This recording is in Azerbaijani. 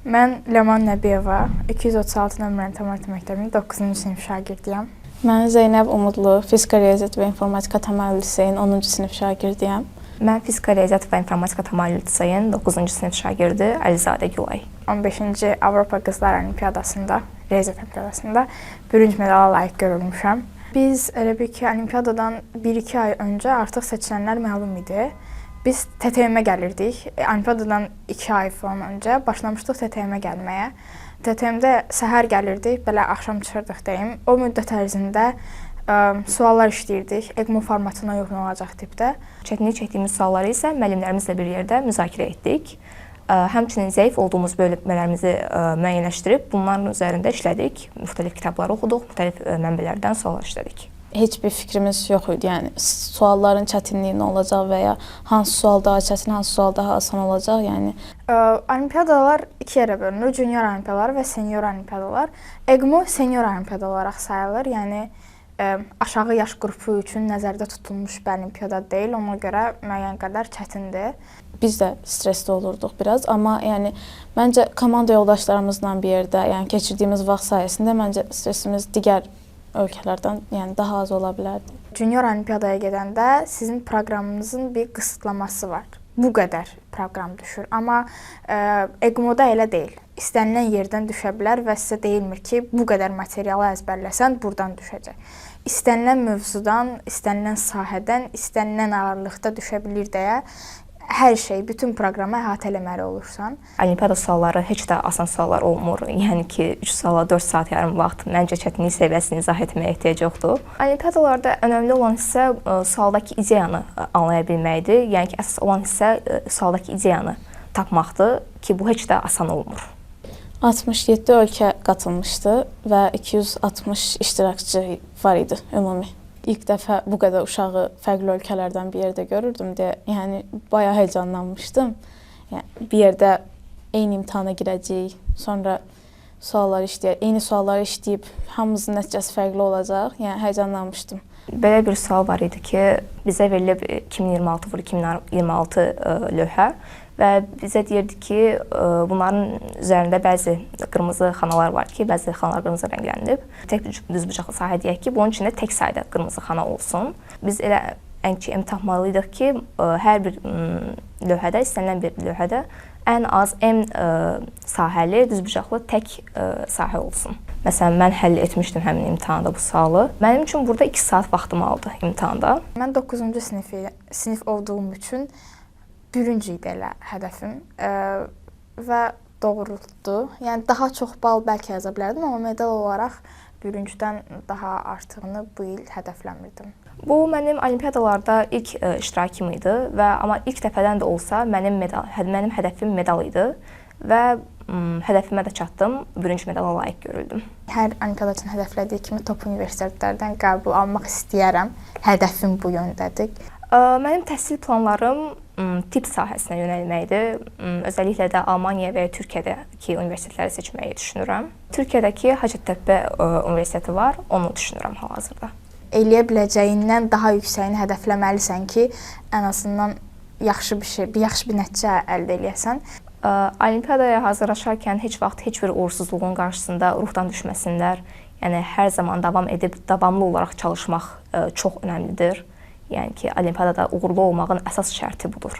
Mən Ləman Nəbiyeva, 236 nömrəli Təməl məktəbinin 9-cu sinif şagirdiyəm. Mən Zeynəb Umudlu, Fizika, Riyaziyyat və İnformatika Təməl Liseyin 10-cu sinif şagirdiyəm. Mən Fizika, Riyaziyyat və İnformatika Təməl Liseyin 9-cu sinif şagirdi Əlizadə Gülay. 15-ci Avropa Qızlar Olimpiadasında, Riyaziyyat Olimpiadasında bürünc medala layiq görülmüşəm. Biz elə bil ki, olimpiadadan 1-2 ay öncə artıq seçilənlər məlum idi. Biz TTM-ə gəlirdik. Olimpiadadan 2 ay falan öncə başlamışdıq TTM-ə gəlməyə. TTM-də səhər gəlirdik, belə axşam çıxırdıq deyim. O müddət ərzində suallar işləyirdik, EGMO formatına uyğun olacaq tipdə. Çətinlik çəkdiyimiz sualları isə müəllimlərimizlə bir yerdə müzakirə etdik. Həmçinin zəif olduğumuz bölmələrimizi müəyyənləşdirib bunların üzərində işlədik. Müxtəlif kitablar oxuduq, müxtəlif mənbələrdən suallar işlədik. Heç bir fikrimiz yox idi. Yəni sualların çətinliyi nə olacaq və ya hansı sual daha çətin, hansı sual daha asan olacaq, yəni olimpiadalar 2 yerə bölünür. Junior olimpiadalar və senior olimpiadalar. EGMO senior olimpiada olaraq sayılır. Yəni aşağı yaş qrupu üçün nəzərdə tutulmuş bir olimpiada deyil. Ona görə müəyyən qədər çətindir. Biz də stressli olurduq biraz, amma yəni məncə komanda yoldaşlarımızla bir yerdə, yəni keçirdiyimiz vaxt sayəsində məncə stressimiz digər ölkələrdən yəni daha az ola bilərdi. Junior olimpiadaya gedəndə sizin proqramınızın bir qısıtlaması var. Bu qədər proqram düşür. Amma EGMO-da elə deyil. İstənilən yerdən düşə bilər və sizə deyilmir ki, bu qədər materialı əzbərləsən buradan düşəcək. İstənilən mövzudan, istənilən sahədən, istənilən ağırlıqda düşə bilir deyə hər şey, bütün proqramı əhatə eləməli olursan. Olimpiada sualları heç də asan suallar olmur. Yəni ki, 3 suala 4 saat yarım vaxt məncə çətinlik səviyyəsini izah etməyə ehtiyac yoxdur. Olimpiadalarda önəmli olan hissə sualdakı ideyanı anlaya bilməkdir. Yəni ki, əsas olan hissə sualdakı ideyanı tapmaqdır ki, bu heç də asan olmur. 67 ölkə qatılmışdı və 260 iştirakçı var idi ümumi. İlk dəfə bu qədər uşağı fərqli ölkələrdən bir yerdə görürdüm deyə, yəni bayağı heyecanlanmışdım. Yəni bir yerdə eyni imtahana girəcəyik, sonra suallar işləyək, eyni sualları işləyib hamımızın nəticəsi fərqli olacaq. Yəni heyecanlanmışdım. Belə bir sual var idi ki, bizə verilib 2026 lövhə və bizə deyirdi ki, bunların üzərində bəzi qırmızı xanalar var ki, bəzi xanalar qırmızı rənglənib. Tək düzbucaqlı sahə deyək ki, bunun içində tək sayda qırmızı xana olsun. Biz elə tapmalıydıq ki, hər bir lövhədə, istənilən bir lövhədə ən az M sahəli düzbucaqlı tək sahə olsun. Məsələn, mən həll etmişdim həmin imtahanda bu sualı. Mənim üçün burada 2 saat vaxtım aldı imtahanda. Mən 9-cu sinif olduğum üçün bürünc idi elə hədəfim və doğrultdu. Yəni daha çox bal bəlkə yaza bilərdim, amma medal olaraq bürüncdən daha artığını bu il hədəfləmirdim. Bu mənim olimpiadalarda ilk iştirakım idi və amma ilk dəfədən də olsa mənim hədəfim medal idi və hədəfimə də çatdım, bürünc medala layiq görüldüm. Hər olimpiada üçün hədəflədiyi kimi top universitetlərdən qəbul almaq istəyərəm. Hədəfim bu yöndədir. Mənim təhsil planlarım tibb sahəsinə yönəlməkdir. Özəlliklə də Almaniya və Türkiyədəki universitetləri seçməyi düşünürəm. Türkiyədəki Hacettepe Universiteti var, onu düşünürəm hal-hazırda. Eləyə biləcəyindən daha yüksəyini hədəfləməlisən ki, ən azından yaxşı bir nəticə əldə eləyəsən. Olimpiadaya hazırlaşarkən heç vaxt heç bir uğursuzluğun qarşısında ruhdan düşməsinlər. Yəni hər zaman davam edib davamlı olaraq çalışmaq çox önəmlidir. Yəni ki, olimpiadada uğurlu olmağın əsas şərti budur.